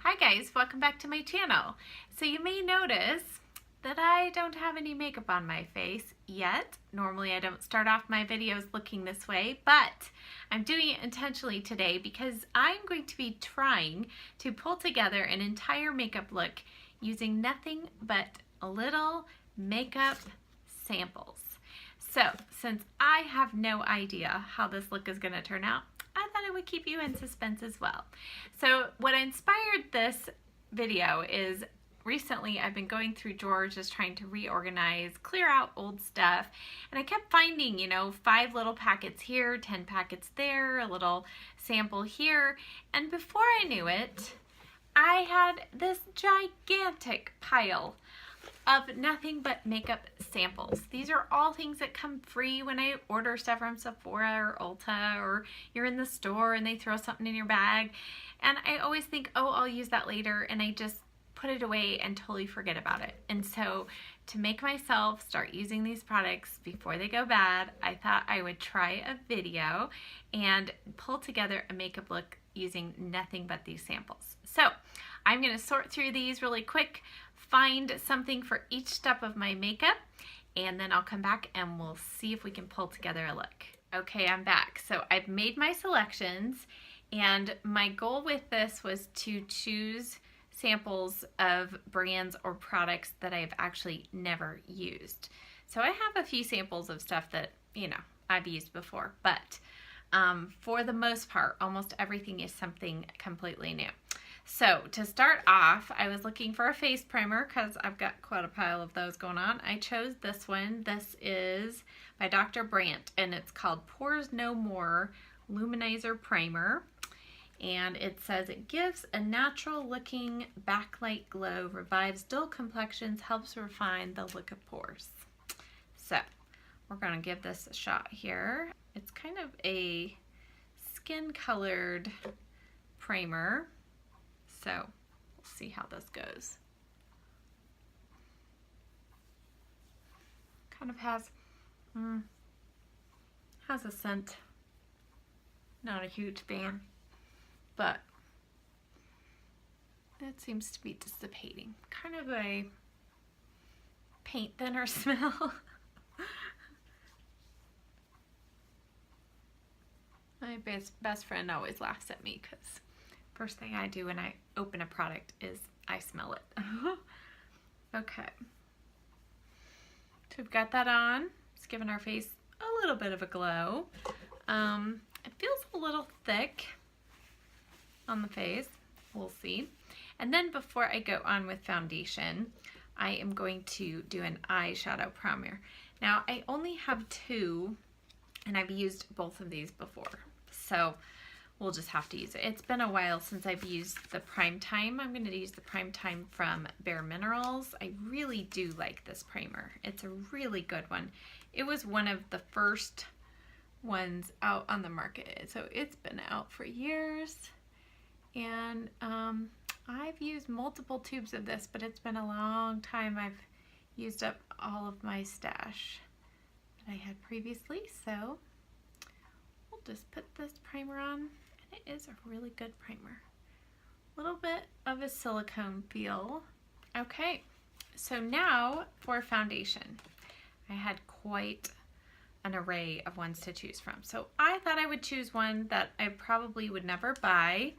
Hi guys, welcome back to my channel. So you may notice that I don't have any makeup on my face yet. Normally I don't start off my videos looking this way, but I'm doing it intentionally today because I'm going to be trying to pull together an entire makeup look using nothing but little makeup samples. So since I have no idea how this look is going to turn out, I thought it would keep you in suspense as well. So what inspired this video is recently I've been going through drawers just trying to reorganize, clear out old stuff, and I kept finding, 5 little packets here, 10 packets there, a little sample here, and before I knew it, I had this gigantic pile of nothing but makeup samples. These are all things that come free when I order stuff from Sephora or Ulta, or you're in the store and they throw something in your bag. And I always think, oh, I'll use that later, and I just put it away and totally forget about it. And so to make myself start using these products before they go bad, I thought I would try a video and pull together a makeup look using nothing but these samples. So I'm going to sort through these really quick, find something for each step of my makeup, and then I'll come back and we'll see if we can pull together a look. Okay, I'm back. So I've made my selections, and my goal with this was to choose samples of brands or products that I've actually never used. So I have a few samples of stuff that, I've used before, but for the most part, almost everything is something completely new. So to start off, I was looking for a face primer because I've got quite a pile of those going on. I chose this one. This is by Dr. Brandt, and it's called Pores No More Luminizer Primer. And it says it gives a natural looking backlight glow, revives dull complexions, helps refine the look of pores. So we're going to give this a shot here. It's kind of a skin colored primer. So we'll see how this goes. Kind of has a scent. Not a huge fan, but it seems to be dissipating. Kind of a paint thinner smell. My best friend always laughs at me because first thing I do when I open a product is I smell it. Okay. So we've got that on. It's giving our face a little bit of a glow. It feels a little thick on the face. We'll see. And then before I go on with foundation, I am going to do an eyeshadow primer. Now I only have 2, and I've used both of these before. So we'll just have to use it. It's been a while since I've used the Prime Time. I'm going to use the Prime Time from Bare Minerals. I really do like this primer. It's a really good one. It was one of the first ones out on the market. So it's been out for years. And I've used multiple tubes of this, but it's been a long time I've used up all of my stash that I had previously. So we'll just put this primer on. It is a really good primer. A little bit of a silicone feel. Okay, so now for foundation. I had quite an array of ones to choose from. So I thought I would choose one that I probably would never buy.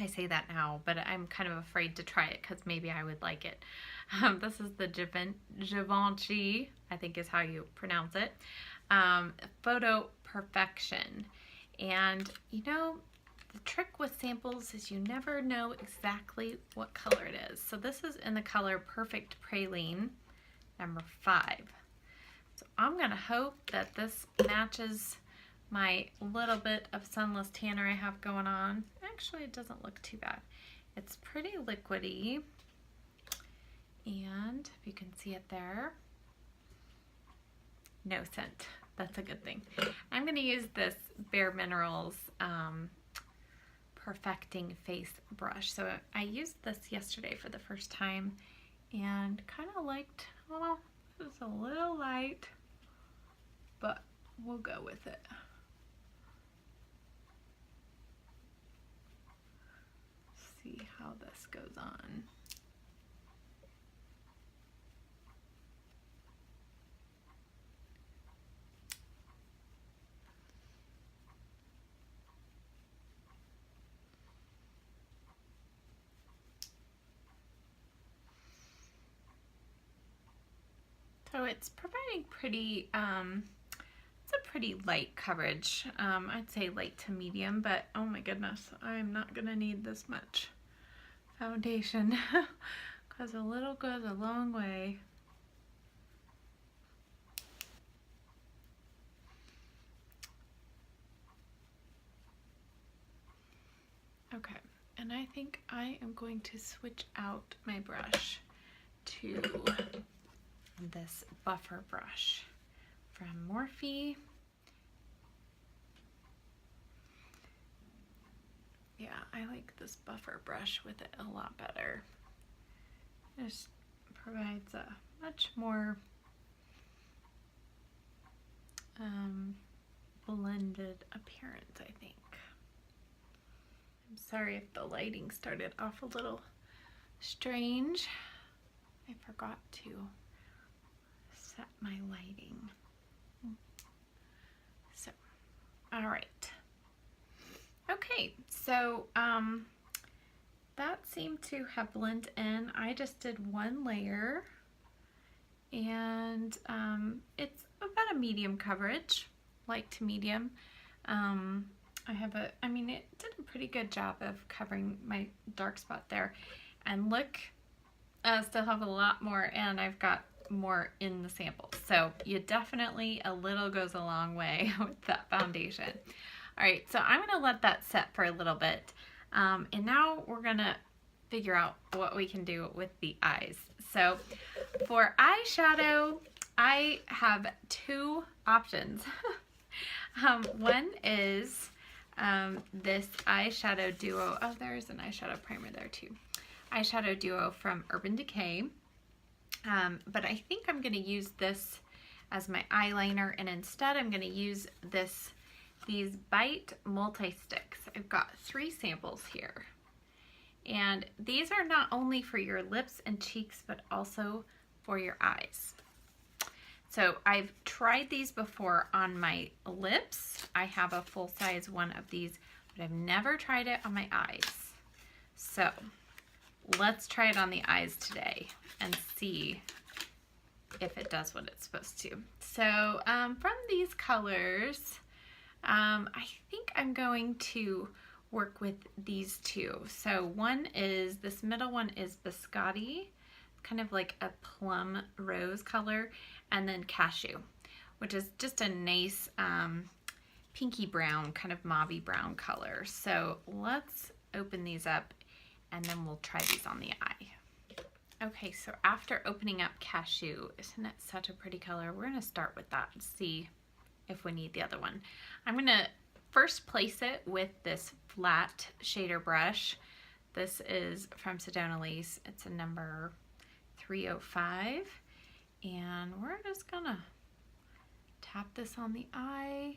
I say that now, but I'm kind of afraid to try it because maybe I would like it. This is the Givenchy, I think is how you pronounce it, Photo Perfection. And the trick with samples is you never know exactly what color it is. So this is in the color Perfect Praline, number 5. So I'm gonna hope that this matches my little bit of sunless tanner I have going on. Actually, it doesn't look too bad. It's pretty liquidy, and if you can see it there, no scent. That's a good thing. I'm going to use this Bare Minerals Perfecting Face Brush. So I used this yesterday for the first time and kind of liked, well, it was a little light, but we'll go with it. see how this goes on. So it's providing pretty, it's a pretty light coverage. I'd say light to medium, but oh my goodness, I'm not gonna need this much foundation because a little goes a long way. Okay, and I think I am going to switch out my brush to this buffer brush from Morphe. Yeah, I like this buffer brush with it a lot better. It just provides a much more blended appearance, I think. I'm sorry if the lighting started off a little strange. I forgot to set my lighting. So, all right. Okay, so that seemed to have blended in. I just did one layer, and it's about a medium coverage, light to medium. I mean, it did a pretty good job of covering my dark spot there. And look, I still have a lot more, and I've got more in the sample. So you definitely, a little goes a long way with that foundation. All right, so I'm gonna let that set for a little bit. And now we're gonna figure out what we can do with the eyes. So for eyeshadow, I have two options. One is this eyeshadow duo. Oh, there's an eyeshadow primer there too. Eyeshadow duo from Urban Decay. But I think I'm going to use this as my eyeliner, and instead I'm going to use these Bite multi-sticks. I've got 3 samples here. And these are not only for your lips and cheeks, but also for your eyes. So I've tried these before on my lips. I have a full-size one of these, but I've never tried it on my eyes. So let's try it on the eyes today and see if it does what it's supposed to. So from these colors, I think I'm going to work with these two. So one is, this middle one is Biscotti, kind of like a plum rose color, and then Cashew, which is just a nice pinky brown, kind of mauvey brown color. So let's open these up and then we'll try these on the eye. Okay, so after opening up Cashew, isn't it such a pretty color? We're gonna start with that and see if we need the other one. I'm gonna first place it with this flat shader brush. This is from Sedona Lace. It's a number 305. And we're just gonna tap this on the eye,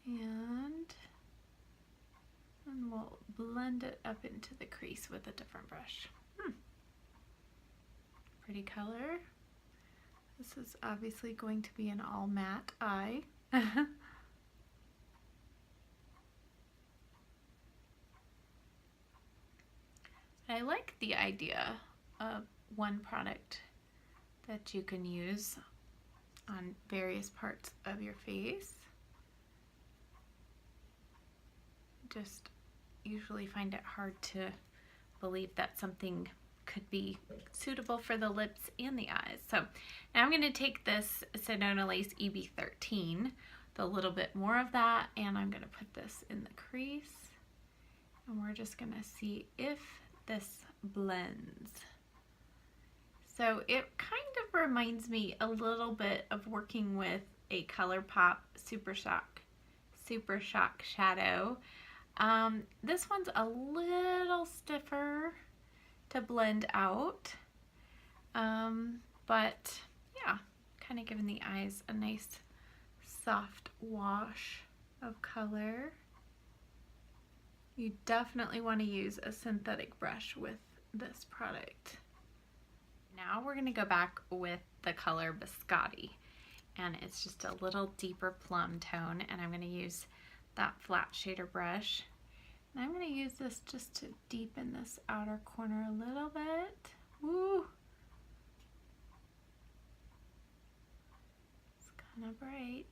and we'll blend it up into the crease with a different brush. Pretty color. This is obviously going to be an all matte eye. I like the idea of one product that you can use on various parts of your face. Just usually find it hard to believe that something could be suitable for the lips and the eyes. So now I'm going to take this Sedona Lace EB13, with a little bit more of that, and I'm going to put this in the crease, and we're just going to see if this blends. So it kind of reminds me a little bit of working with a ColourPop Super Shock shadow. This one's a little stiffer to blend out, but yeah, kind of giving the eyes a nice soft wash of color. You definitely want to use a synthetic brush with this product. Now we're going to go back with the color Biscotti, and it's just a little deeper plum tone, and I'm going to use that flat shader brush. And I'm going to use this just to deepen this outer corner a little bit. Woo! It's kind of bright.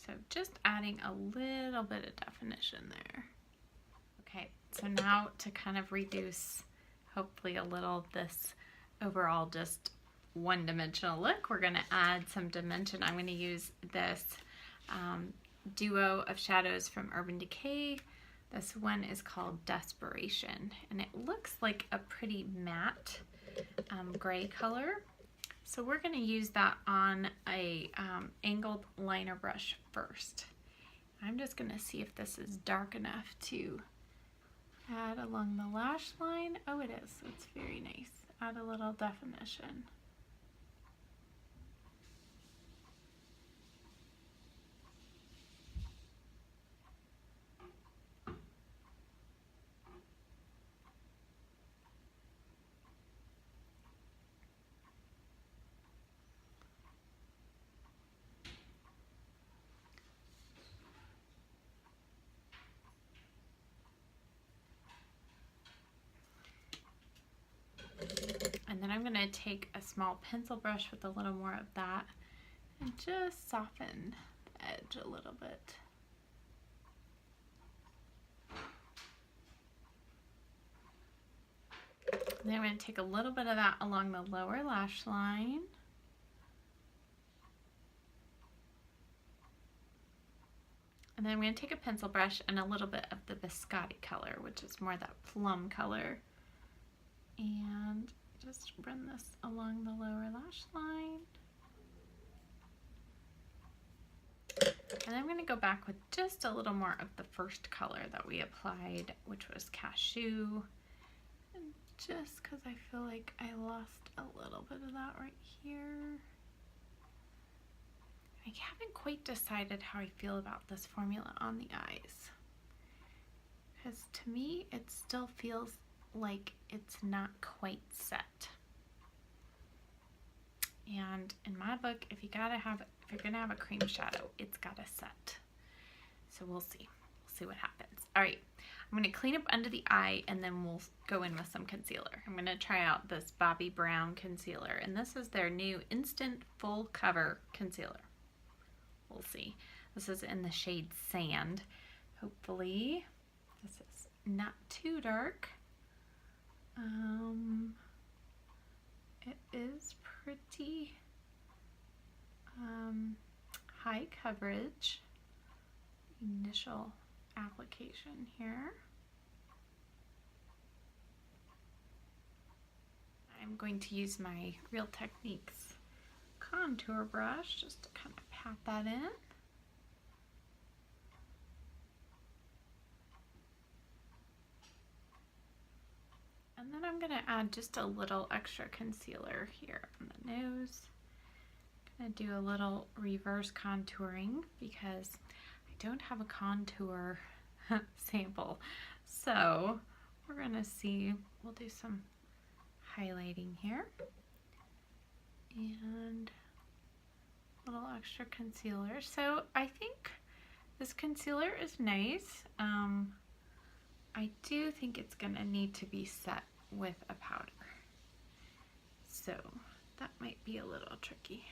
So just adding a little bit of definition there. Okay, so now to kind of reduce hopefully a little of this overall just one-dimensional look, we're going to add some dimension. I'm going to use this duo of shadows from Urban Decay. This one is called Desperation, and it looks like a pretty matte gray color. So we're going to use that on a angled liner brush first. I'm just going to see if this is dark enough to add along the lash line. Oh, it is. It's very nice. Add a little definition. And then I'm going to take a small pencil brush with a little more of that and just soften the edge a little bit. And then I'm going to take a little bit of that along the lower lash line. And then I'm going to take a pencil brush and a little bit of the Biscotti color, which is more that plum color, and just run this along the lower lash line. And I'm going to go back with just a little more of the first color that we applied, which was Cashew. And just because I feel like I lost a little bit of that right here. I haven't quite decided how I feel about this formula on the eyes, because to me it still feels like it's not quite set. And in my book, if you're gonna have a cream shadow, it's gotta set. So we'll see. We'll see what happens. All right, I'm gonna clean up under the eye and then we'll go in with some concealer. I'm gonna try out this Bobbi Brown concealer, and this is their new Instant Full Cover Concealer. We'll see. This is in the shade Sand. Hopefully this is not too dark. It is pretty high coverage initial application here. I'm going to use my Real Techniques contour brush just to kind of pat that in. And then I'm going to add just a little extra concealer here on the nose. I'm going to do a little reverse contouring because I don't have a contour sample. So we're going to see, we'll do some highlighting here. And a little extra concealer. So I think this concealer is nice. I do think it's gonna need to be set with a powder. So that might be a little tricky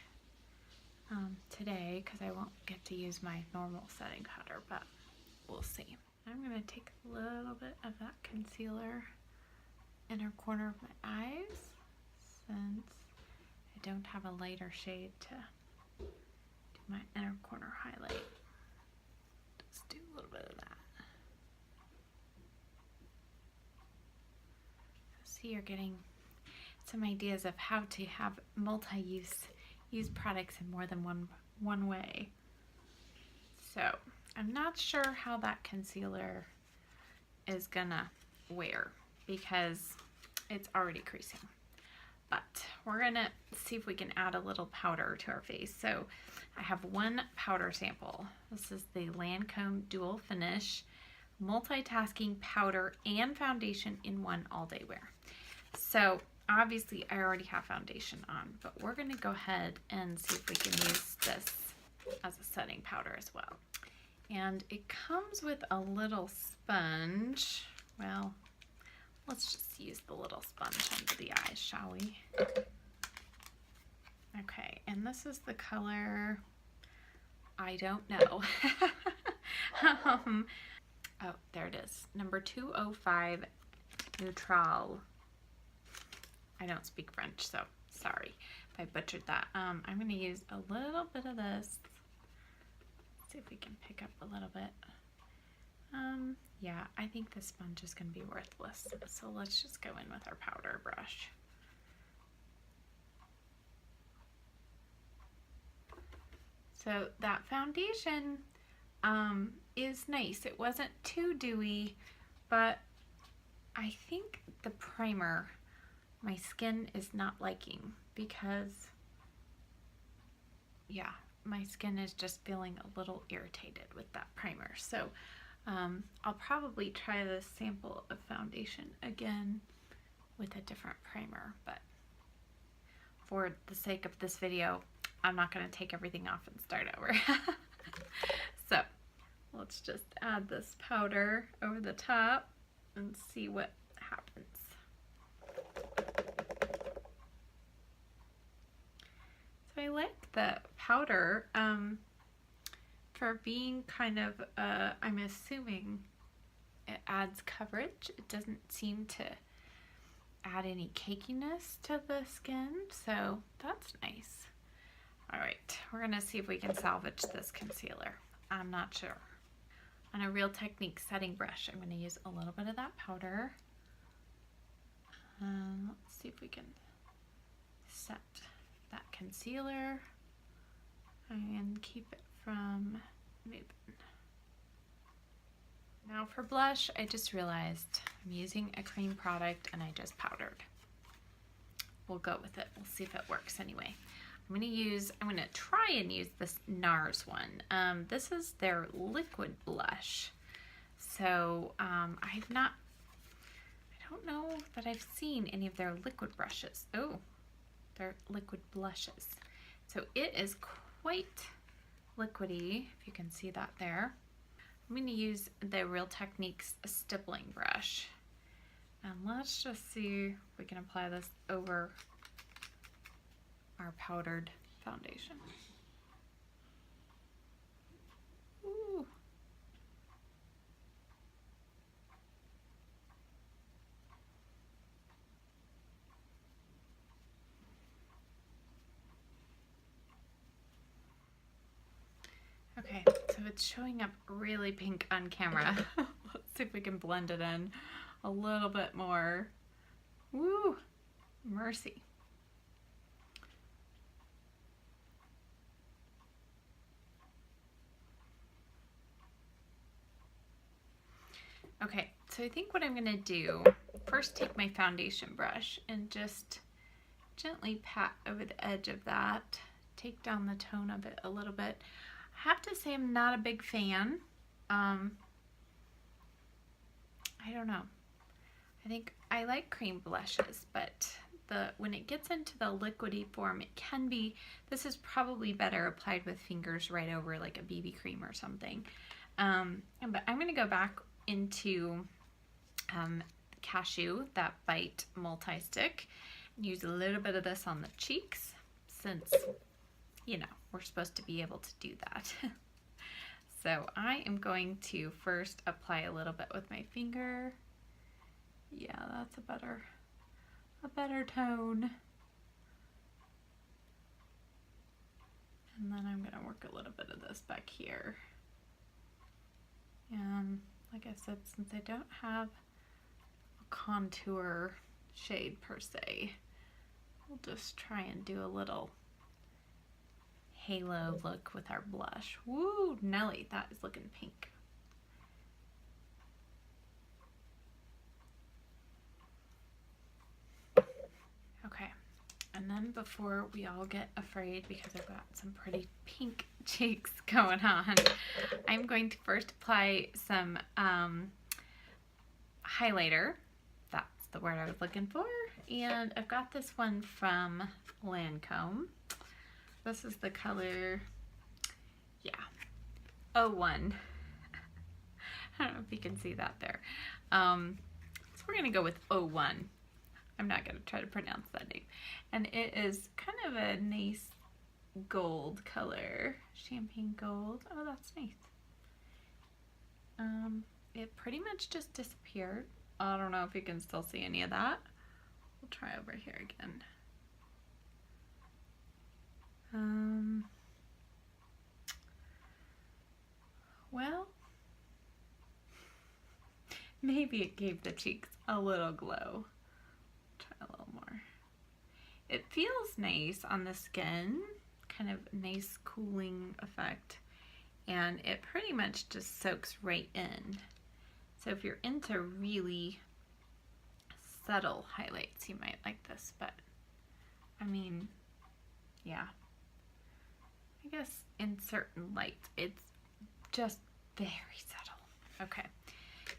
today because I won't get to use my normal setting powder, but we'll see. I'm gonna take a little bit of that concealer inner corner of my eyes since I don't have a lighter shade to do my inner corner highlight. Just do a little bit of that. See, you're getting some ideas of how to have use products in more than one way. So I'm not sure how that concealer is gonna wear because it's already creasing. but we're gonna see if we can add a little powder to our face. So I have one powder sample. This is the Lancome Dual Finish Multitasking Powder and Foundation in one all-day wear. So obviously I already have foundation on, but we're gonna go ahead and see if we can use this as a setting powder as well. And it comes with a little sponge. Well, let's just use the little sponge under the eyes, shall we? Okay, and this is the color, I don't know. Oh, there it is. Number 205, Neutralle. I don't speak French, so sorry if I butchered that. I'm going to use a little bit of this. Let's see if we can pick up a little bit. Yeah, I think this sponge is going to be worthless. So let's just go in with our powder brush. So that foundation is nice. It wasn't too dewy, but I think the primer my skin is not liking because, yeah, my skin is just feeling a little irritated with that primer. So I'll probably try this sample of foundation again with a different primer, but for the sake of this video, I'm not going to take everything off and start over. So let's just add this powder over the top and see what happens. So I like the powder for being kind of, I'm assuming it adds coverage. It doesn't seem to add any cakiness to the skin, so that's nice. All right, we're gonna see if we can salvage this concealer. I'm not sure. On a Real Technique setting brush, I'm gonna use a little bit of that powder. Let's see if we can set that concealer and keep it from moving. Now for blush, I just realized I'm using a cream product and I just powdered. We'll go with it. We'll see if it works anyway. I'm gonna try and use this NARS one. This is their liquid blush. So I don't know that I've seen any of their liquid brushes. Oh, they're liquid blushes. So it is quite liquidy, if you can see that there. I'm gonna use the Real Techniques stippling brush. And let's just see if we can apply this over our powdered foundation. Ooh. Okay, so it's showing up really pink on camera. Let's see if we can blend it in a little bit more. Woo, mercy. Okay, so I think what I'm gonna do, first take my foundation brush and just gently pat over the edge of that, take down the tone of it a little bit. I have to say I'm not a big fan. I don't know. I think I like cream blushes, but when it gets into the liquidy form, it can be, this is probably better applied with fingers right over like a BB cream or something. But I'm gonna go back into Cashew, that Bite multi-stick, and use a little bit of this on the cheeks since, you know, we're supposed to be able to do that. So I am going to first apply a little bit with my finger. Yeah, that's a better tone. And then I'm gonna work a little bit of this back here. And like I said, since I don't have a contour shade per se, we'll just try and do a little halo look with our blush. Woo, Nelly, that is looking pink. Okay, And then before we all get afraid, because I've got some pretty pink cheeks going on, I'm going to first apply some highlighter. That's the word I was looking for. And I've got this one from Lancome. This is the color, yeah, 01. I don't know if you can see that there. So we're gonna go with 01. I'm not gonna try to pronounce that name. And it is kind of a nice gold color, champagne gold. Oh, that's nice. It pretty much just disappeared. I don't know if you can still see any of that. We'll try over here again. Well, maybe it gave the cheeks a little glow. Try a little more. It feels nice on the skin, kind of nice cooling effect, and it pretty much just soaks right in. So if you're into really subtle highlights, you might like this, but I mean, yeah. I guess in certain lights, it's just very subtle. Okay,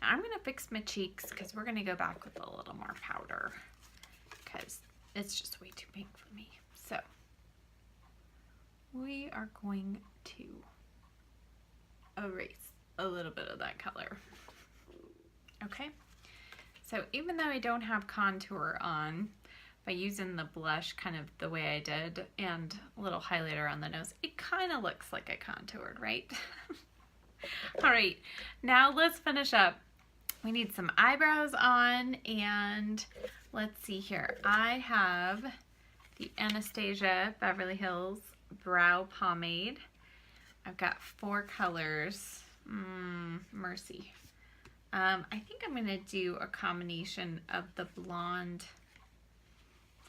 now I'm gonna fix my cheeks because we're gonna go back with a little more powder because it's just way too pink for me. So we are going to erase a little bit of that color. Okay, so even though I don't have contour on, by using the blush kind of the way I did and a little highlighter on the nose, it kind of looks like I contoured, right? All right, now let's finish up. We need some eyebrows on, and let's see here. I have the Anastasia Beverly Hills Brow Pomade. I've got 4 colors. Mercy. I think I'm gonna do a combination of the blonde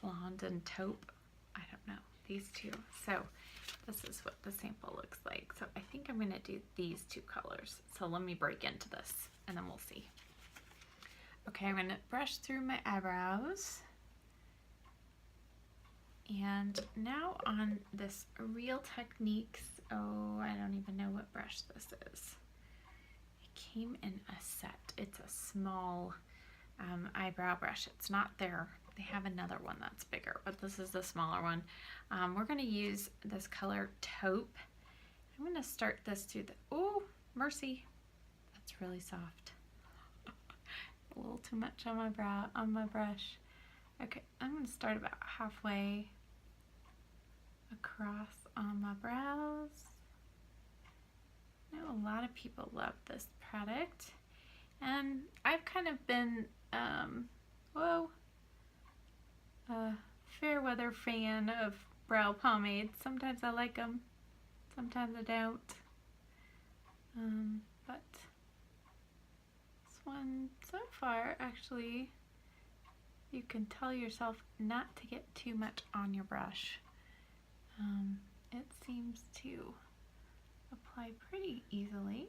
and taupe. I don't know, these two. So this is what the sample looks like. So I think I'm gonna do these 2 colors. So let me break into this and then we'll see. Okay, I'm gonna brush through my eyebrows. And now on this Real Techniques, oh, I don't even know what brush this is. It came in a set. It's a small eyebrow brush. It's not there. They have another one that's bigger, but this is the smaller one. We're gonna use this color Taupe. I'm gonna start this through the, oh, mercy. That's really soft. A little too much on my brow, on my brush. Okay, I'm gonna start about halfway across on my brows. I know a lot of people love this product, and I've kind of been, a fair weather fan of brow pomades. Sometimes I like them, sometimes I don't. But this one so far, actually, you can tell yourself not to get too much on your brush. It seems to apply pretty easily.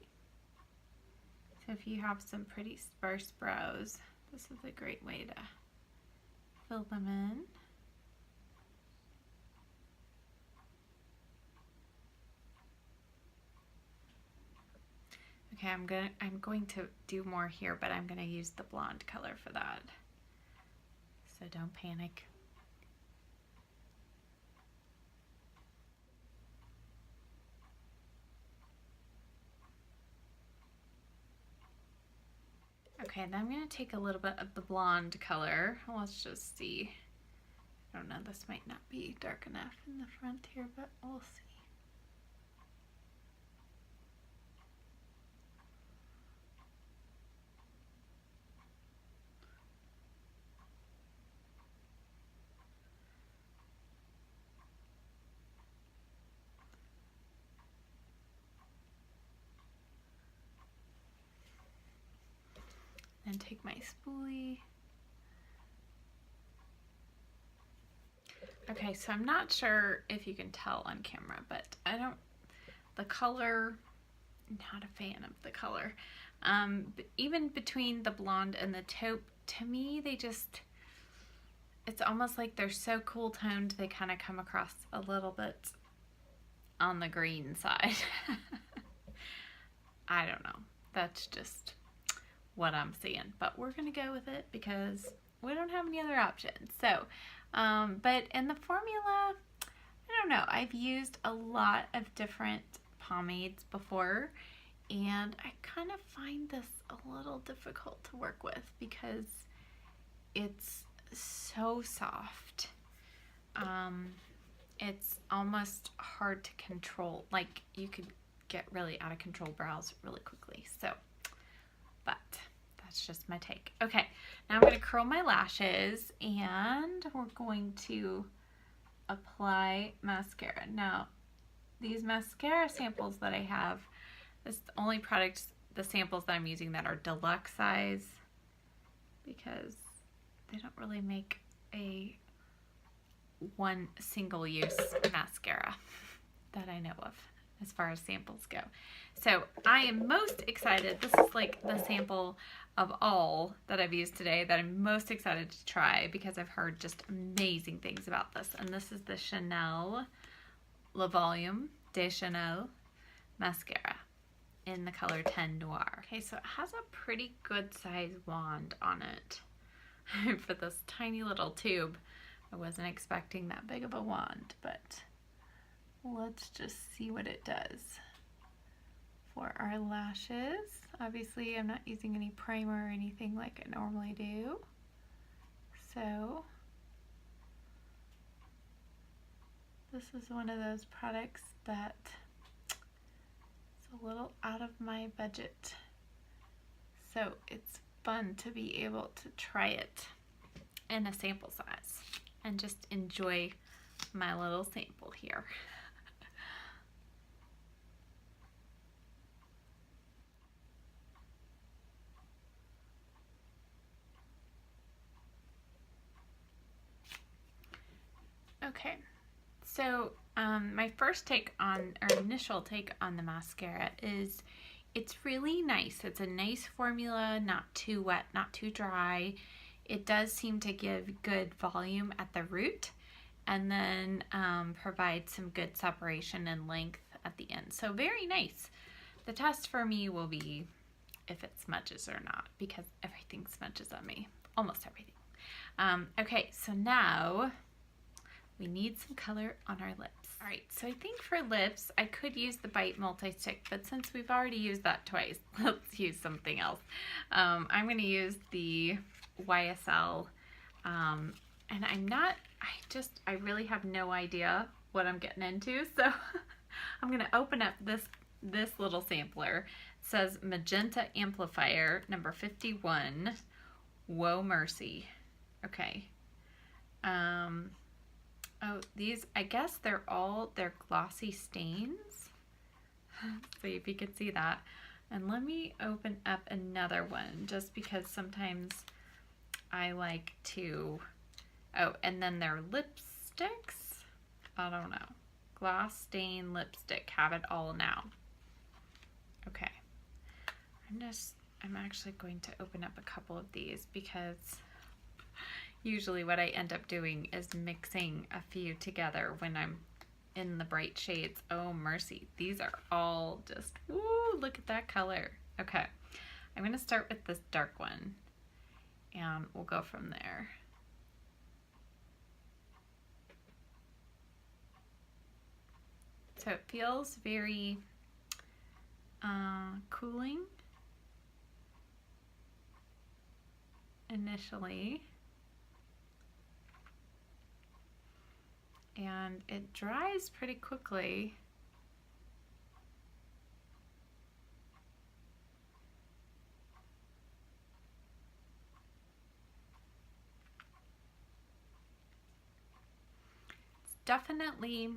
So if you have some pretty sparse brows, this is a great way to fill them in. Okay, I'm going to do more here, but I'm going to use the blonde color for that. So don't panic. Okay, then I'm going to take a little bit of the blonde color. Let's just see. I don't know, this might not be dark enough in the front here, but we'll see. And take my spoolie. Okay, so I'm not sure if you can tell on camera, but the color, not a fan of the color. Even between the blonde and the taupe, to me, they just, it's almost like they're so cool toned they kind of come across a little bit on the green side. I don't know. That's just what I'm seeing, but we're gonna go with it because we don't have any other options. So, but in the formula, I don't know. I've used a lot of different pomades before, and I kind of find this a little difficult to work with because it's so soft. It's almost hard to control. Like, you could get really out of control brows really quickly. So, but that's just my take. Okay, now I'm going to curl my lashes and we're going to apply mascara. Now, these mascara samples that I have, this is the only products, the samples that I'm using that are deluxe size because they don't really make a one single use mascara that I know of as far as samples go. So I am most excited. This is like the sample of all that I've used today that I'm most excited to try because I've heard just amazing things about this. And this is the Chanel Le Volume de Chanel mascara in the color 10 Noir. Okay, so it has a pretty good size wand on it for this tiny little tube. I wasn't expecting that big of a wand, but let's just see what it does. For our lashes, obviously I'm not using any primer or anything like I normally do. So this is one of those products that is a little out of my budget. So it's fun to be able to try it in a sample size and just enjoy my little sample here. Okay, so my first take on, or initial take on the mascara is it's really nice. It's a nice formula, not too wet, not too dry. It does seem to give good volume at the root and then provide some good separation and length at the end. So very nice. The test for me will be if it smudges or not because everything smudges on me, almost everything. Okay, so now we need some color on our lips. All right, so I think for lips, I could use the Bite Multi-Stick, but since we've already used that twice, let's use something else. I'm gonna use the YSL, and I really have no idea what I'm getting into, so I'm gonna open up this little sampler. It says Magenta Amplifier, number 51, Whoa Mercy. Okay. Oh, these, I guess they're glossy stains. See if you could see that. And let me open up another one just because sometimes I like to, oh, and then they're lipsticks. I don't know. Gloss stain lipstick, have it all now. Okay. I'm actually going to open up a couple of these because usually what I end up doing is mixing a few together when I'm in the bright shades. Oh, mercy. These are all just, ooh, look at that color. Okay. I'm going to start with this dark one and we'll go from there. So it feels very cooling initially. And it dries pretty quickly. It's definitely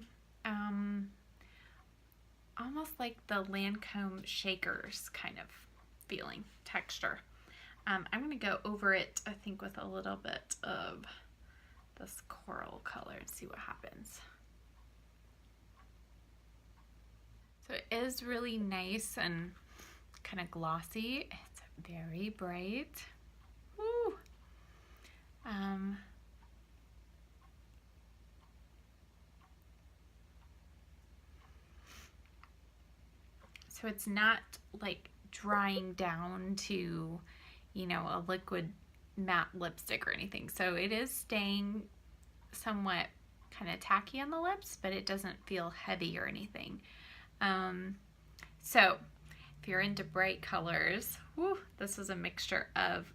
almost like the Lancome shakers kind of feeling, texture. I'm going to go over it, I think, with a little bit of this coral color and see what happens. So it is really nice and kind of glossy. It's very bright. Woo! So it's not like drying down to, you know, a liquid matte lipstick or anything. So it is staying somewhat kind of tacky on the lips, but it doesn't feel heavy or anything. So if you're into bright colors, this is a mixture of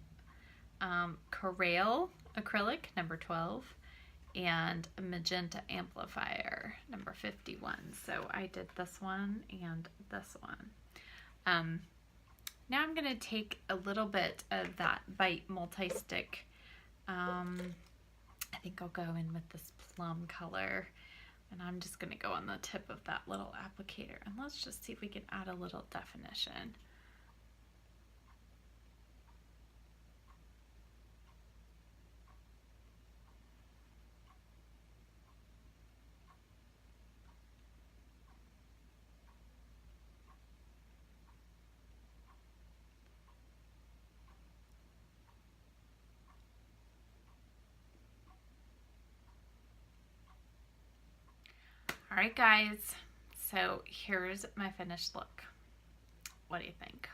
Corail acrylic number 12 and magenta amplifier number 51. So I did this one and this one. Now I'm going to take a little bit of that Bite multi-stick. I think I'll go in with this plum color, and I'm just going to go on the tip of that little applicator, and let's just see if we can add a little definition. All right, guys, so here's my finished look. What do you think?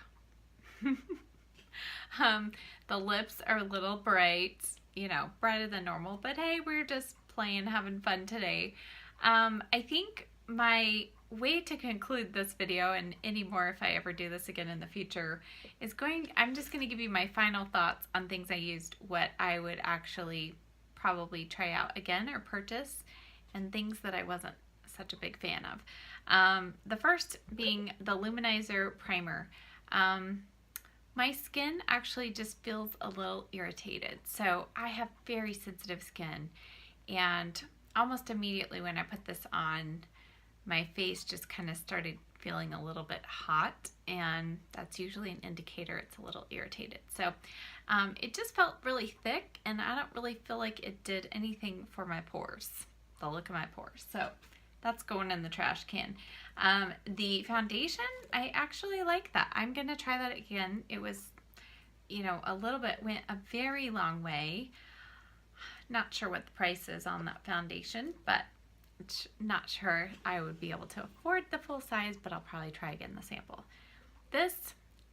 The lips are a little bright, you know, brighter than normal, but hey, we're just playing, having fun today. I think my way to conclude this video, and any more if I ever do this again in the future, is I'm just going to give you my final thoughts on things I used, what I would actually probably try out again or purchase, and things that I wasn't such a big fan of. The first being the Luminizer primer. My skin actually just feels a little irritated. So I have very sensitive skin, and almost immediately when I put this on, my face just kind of started feeling a little bit hot, and that's usually an indicator it's a little irritated. So it just felt really thick, and I don't really feel like it did anything for my pores, the look of my pores. So that's going in the trash can. The foundation, I actually like that. I'm going to try that again. It was, you know, went a very long way. Not sure what the price is on that foundation, but not sure I would be able to afford the full size, but I'll probably try again the sample. This,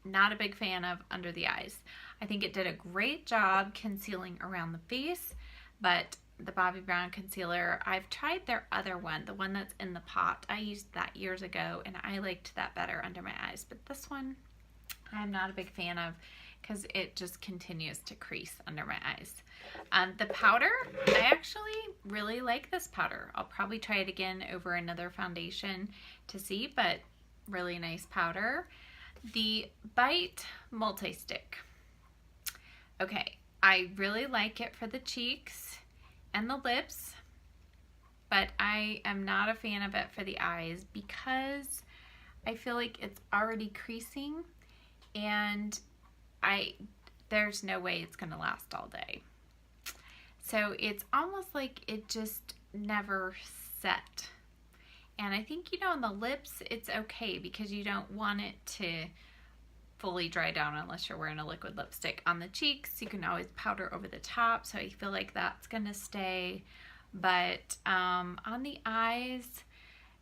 not a big fan of under the eyes. I think it did a great job concealing around the face, but the Bobbi Brown concealer, I've tried their other one, the one that's in the pot. I used that years ago, and I liked that better under my eyes. But this one, I'm not a big fan of because it just continues to crease under my eyes. The powder, I actually really like this powder. I'll probably try it again over another foundation to see, but really nice powder. The Bite multi-stick. Okay, I really like it for the cheeks and the lips, but I am not a fan of it for the eyes because I feel like it's already creasing, and there's no way it's gonna last all day. So it's almost like it just never set. And I think, you know, on the lips it's okay because you don't want it to fully dry down unless you're wearing a liquid lipstick. On the cheeks, you can always powder over the top, so I feel like that's gonna stay. But on the eyes,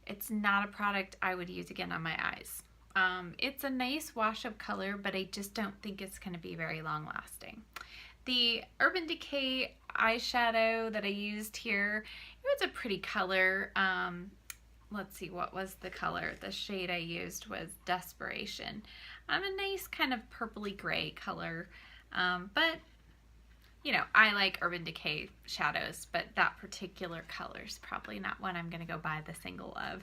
it's not a product I would use again on my eyes. It's a nice wash of color, but I just don't think it's gonna be very long lasting. The Urban Decay eyeshadow that I used here, it was a pretty color. Let's see, what was the color? The shade I used was Desperation. A nice kind of purpley gray color, but you know, I like Urban Decay shadows, but that particular color is probably not one I'm going to go buy the single of.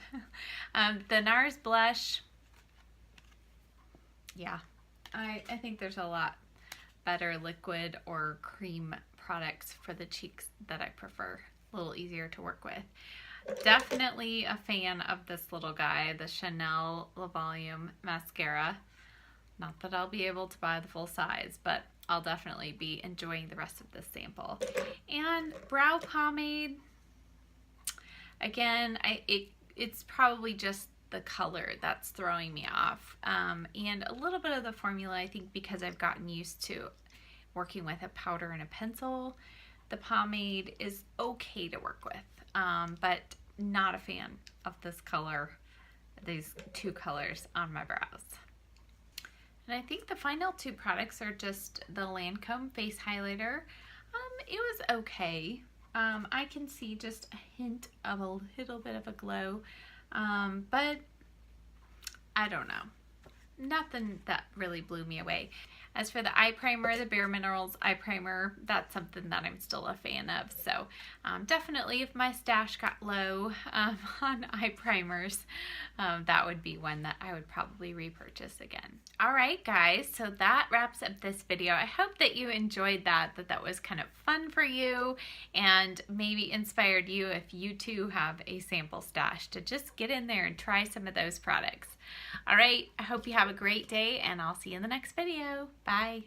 The NARS blush, yeah, I think there's a lot better liquid or cream products for the cheeks that I prefer. A little easier to work with. Definitely a fan of this little guy, the Chanel Le Volume mascara. Not that I'll be able to buy the full size, but I'll definitely be enjoying the rest of this sample. And brow pomade, again, it's probably just the color that's throwing me off. And a little bit of the formula, I think, because I've gotten used to working with a powder and a pencil. The pomade is okay to work with, but not a fan of this color these two colors on my brows. And I think the final two products are just the Lancome face highlighter. It was okay. I can see just a hint of a little bit of a glow, but I don't know. Nothing that really blew me away. As for the eye primer, the Bare Minerals eye primer, that's something that I'm still a fan of. So definitely if my stash got low on eye primers, that would be one that I would probably repurchase again. All right, guys, so that wraps up this video. I hope that you enjoyed that was kind of fun for you and maybe inspired you if you too have a sample stash to just get in there and try some of those products. All right, I hope you have a great day and I'll see you in the next video. Bye.